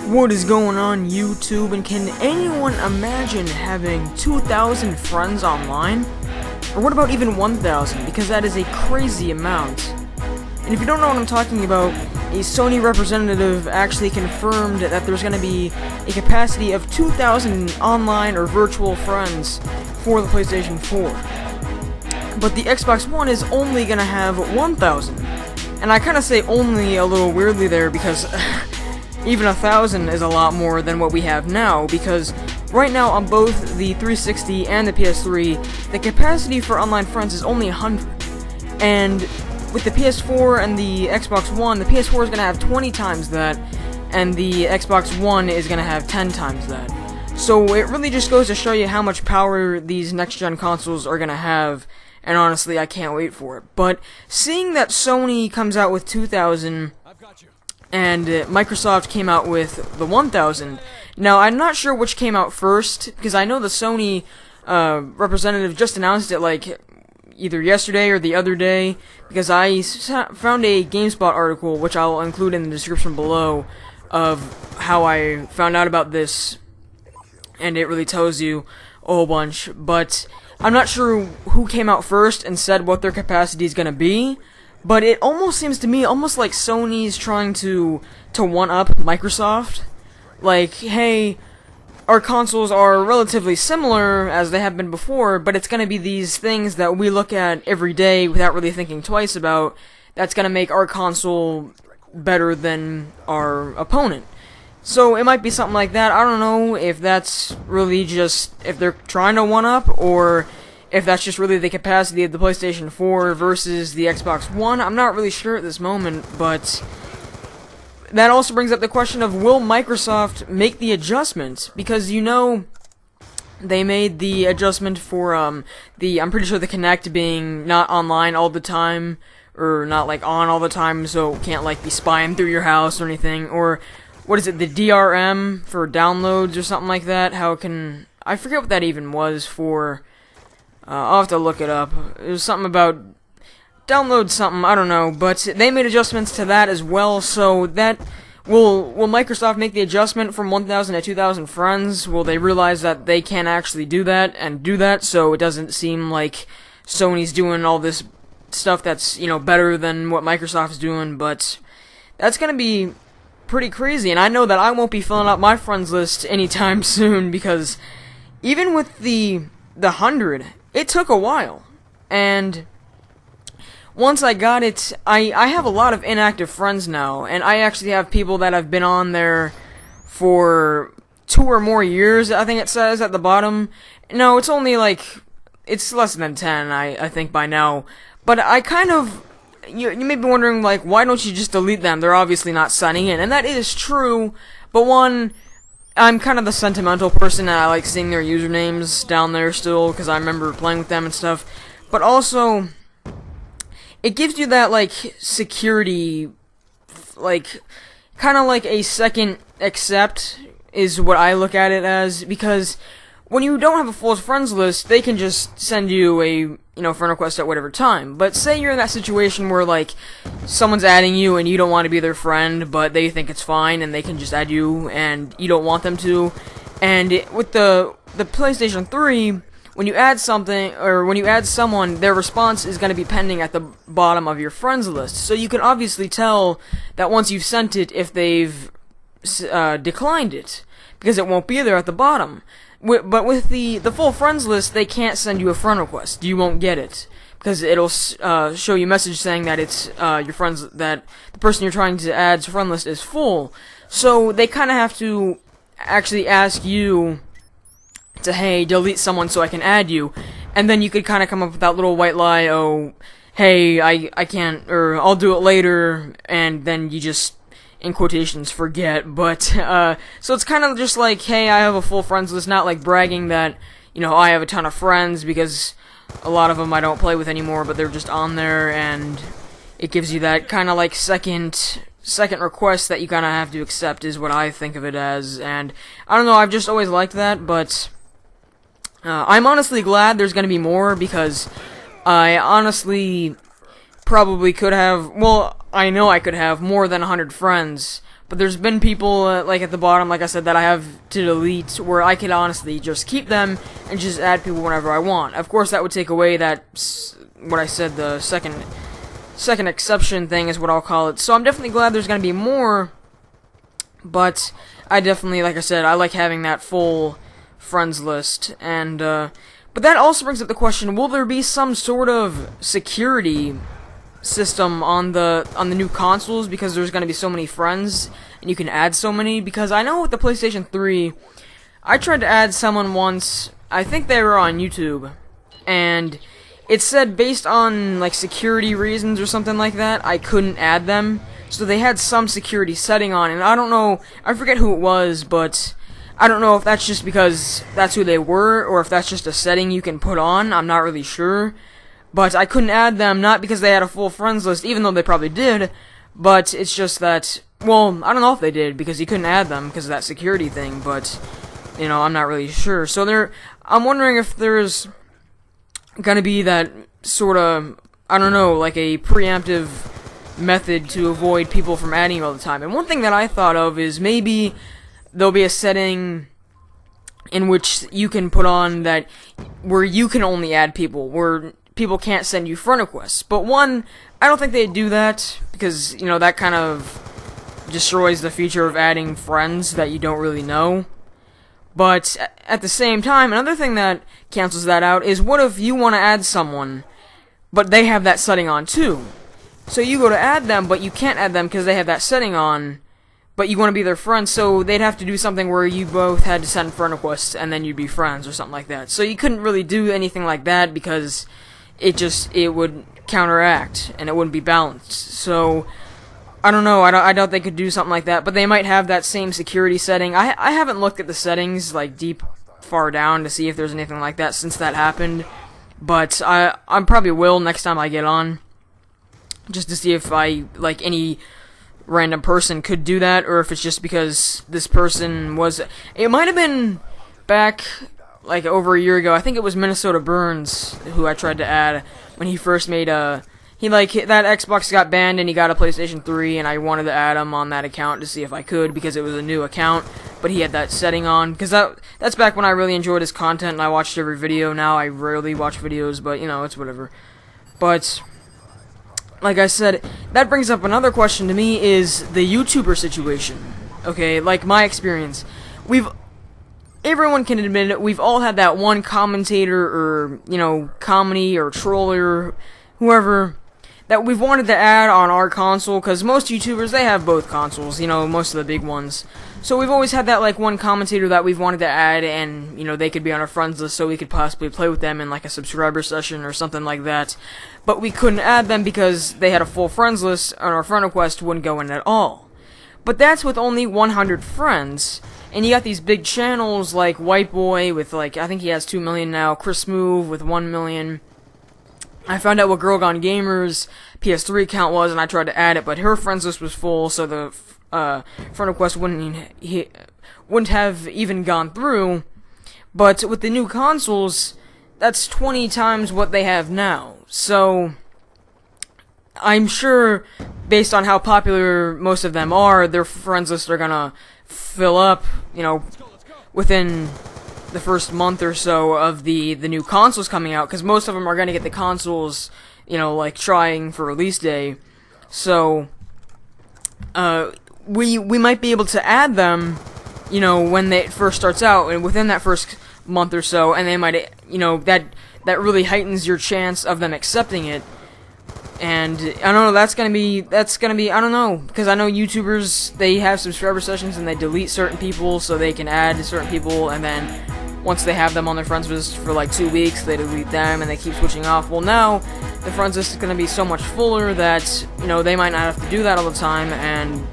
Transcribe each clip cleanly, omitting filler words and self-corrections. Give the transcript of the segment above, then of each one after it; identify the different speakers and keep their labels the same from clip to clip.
Speaker 1: What is going on YouTube, and can anyone imagine having 2,000 friends online? Or what about even 1,000, because that is a crazy amount. And if you don't know what I'm talking about, a Sony representative actually confirmed that there's going to be a capacity of 2,000 online or virtual friends for the PlayStation 4. But the Xbox One is only going to have 1,000. And I kind of say only a little weirdly there because even 1,000 is a lot more than what we have now, because right now on both the 360 and the PS3, the capacity for online friends is only 100. And with the PS4 and the Xbox One, the PS4 is going to have 20 times that, and the Xbox One is going to have 10 times that. So it really just goes to show you how much power these next-gen consoles are going to have, and honestly, I can't wait for it. But seeing that Sony comes out with 2,000, and Microsoft came out with the 1,000, now I'm not sure which came out first, because I know the Sony representative just announced it, like, either yesterday or the other day, because I found a GameSpot article, which I'll include in the description below, of how I found out about this, and it really tells you a whole bunch. But I'm not sure who came out first and said what their capacity is going to be, but it almost seems to me almost like Sony's trying to one-up Microsoft. Like, hey, our consoles are relatively similar as they have been before, but it's going to be these things that we look at every day without really thinking twice about that's going to make our console better than our opponent. So it might be something like that. I don't know if that's really just if they're trying to one-up, or if that's just really the capacity of the PlayStation 4 versus the Xbox One. I'm not really sure at this moment, but that also brings up the question of, will Microsoft make the adjustment? Because, you know, they made the adjustment for, I'm pretty sure the Kinect being not online all the time, or not, like, on all the time, so it can't, like, be spying through your house or anything, or, what is it, the DRM for downloads or something like that? How it can, I forget what that even was for, I'll have to look it up. It was something about download something, I don't know, but they made adjustments to that as well, so that, will Microsoft make the adjustment from 1,000 to 2,000 friends? Will they realize that they can't actually do that, so it doesn't seem like Sony's doing all this stuff that's, you know, better than what Microsoft's doing? But that's gonna be pretty crazy, and I know that I won't be filling out my friends list anytime soon, because even with the 100, it took a while, and once I got it, I have a lot of inactive friends now, and I actually have people that have been on there for 2 or more years, I think it says at the bottom. No, it's only like, it's less than 10, I think by now, but I kind of, you may be wondering, like, why don't you just delete them? They're obviously not signing in, and that is true, but one, I'm kind of the sentimental person, and I like seeing their usernames down there still, because I remember playing with them and stuff, but also, it gives you that, like, security, like, kind of like a second accept is what I look at it as, because when you don't have a full friends list, they can just send you a, you know, friend request at whatever time. But say you're in that situation where, like, someone's adding you and you don't want to be their friend, but they think it's fine and they can just add you and you don't want them to. And with the PlayStation 3, when you add something, or when you add someone, their response is going to be pending at the bottom of your friends list. So you can obviously tell that once you've sent it, if they've declined it, because it won't be there at the bottom. But with the full friends list, they can't send you a friend request. You won't get it, because it'll show you a message saying that it's your friends, that the person you're trying to add's friend list is full. So they kind of have to actually ask you to, hey, delete someone so I can add you, and then you could kind of come up with that little white lie, oh, hey, I can't, or I'll do it later, and then you just, in quotations, forget. But so it's kind of just like, hey, I have a full friends list, not like bragging that, you know, I have a ton of friends, because a lot of them I don't play with anymore, but they're just on there, and it gives you that kind of like second request that you kind of have to accept, is what I think of it as. And I don't know, I've just always liked that, but I'm honestly glad there's going to be more, because I honestly probably could have, well, I know I could have more than 100 friends, But there's been people, like at the bottom, like I said, that I have to delete, where I can honestly just keep them and just add people whenever I want. Of course, that would take away that, what I said, the second exception thing is what I'll call it. So I'm definitely glad there's going to be more, but I definitely, like I said, I like having that full friends list. And but that also brings up the question, will there be some sort of security system on the new consoles, because there's going to be so many friends and you can add so many? Because I know with the PlayStation 3, I tried to add someone once, I think they were on YouTube, and it said based on like security reasons or something like that, I couldn't add them. So they had some security setting on, and I don't know, I forget who it was, but I don't know if that's just because that's who they were, or if that's just a setting you can put on. I'm not really sure. But I couldn't add them, not because they had a full friends list, even though they probably did, but it's just that, well, I don't know if they did, because you couldn't add them because of that security thing, but, you know, I'm not really sure. So I'm wondering if there's gonna be that sort of, I don't know, like a preemptive method to avoid people from adding all the time. And one thing that I thought of is maybe there'll be a setting in which you can put on that, where you can only add people, where people can't send you friend requests. But one, I don't think they'd do that, because, you know, that kind of destroys the feature of adding friends that you don't really know. But at the same time, another thing that cancels that out is, what if you want to add someone, but they have that setting on too? So you go to add them, but you can't add them because they have that setting on, but you want to be their friend, so they'd have to do something where you both had to send friend requests, and then you'd be friends, or something like that. So you couldn't really do anything like that, because it would counteract, and it wouldn't be balanced. So, I don't know, I doubt they could do something like that, but they might have that same security setting. I haven't looked at the settings, like, deep far down to see if there's anything like that since that happened, but I probably will next time I get on, just to see if like, any random person could do that, or if it's just because this person was, it might have been back like over a year ago. I think it was Minnesota Burns who I tried to add when he first made that Xbox got banned and he got a PlayStation 3, and I wanted to add him on that account to see if I could, because it was a new account, but he had that setting on, because that's back when I really enjoyed his content and I watched every video. Now I rarely watch videos, but, you know, it's whatever. But like I said, that brings up another question to me, is the YouTuber situation. Okay, like my experience. Everyone can admit it, we've all had that one commentator, or, you know, comedy or troller, whoever, that we've wanted to add on our console, because most YouTubers, they have both consoles, you know, most of the big ones. So we've always had that, like, one commentator that we've wanted to add, and, you know, they could be on our friends list so we could possibly play with them in, like, a subscriber session or something like that. But we couldn't add them because they had a full friends list, and our friend request wouldn't go in at all. But that's with only 100 friends. And you got these big channels like White Boy with, like, I think he has 2 million now, Chris Move with 1 million. I found out what Girl Gone Gamer's PS3 account was, and I tried to add it, but her friends list was full, so the friend request wouldn't have even gone through. But with the new consoles, that's 20 times what they have now. So I'm sure, based on how popular most of them are, their friends list are gonna fill up, you know, within the first month or so of the new consoles coming out, because most of them are going to get the consoles, you know, like, trying for release day. So we might be able to add them, you know, when it first starts out, and within that first month or so, and they might, you know, that really heightens your chance of them accepting it. And I don't know, that's gonna be, I don't know, because I know YouTubers, they have subscriber sessions and they delete certain people so they can add certain people, and then once they have them on their friends list for like 2 weeks, they delete them and they keep switching off. Well, now the friends list is gonna be so much fuller that, you know, they might not have to do that all the time, and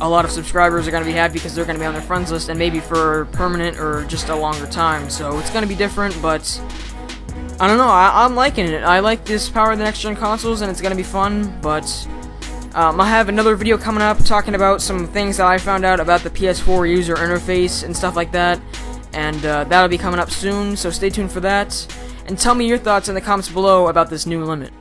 Speaker 1: a lot of subscribers are gonna be happy because they're gonna be on their friends list, and maybe for permanent or just a longer time. So it's gonna be different, but I don't know, I'm liking it. I like this power of the next-gen consoles, and it's gonna be fun, but I have another video coming up talking about some things that I found out about the PS4 user interface and stuff like that, and that'll be coming up soon, so stay tuned for that, and tell me your thoughts in the comments below about this new limit.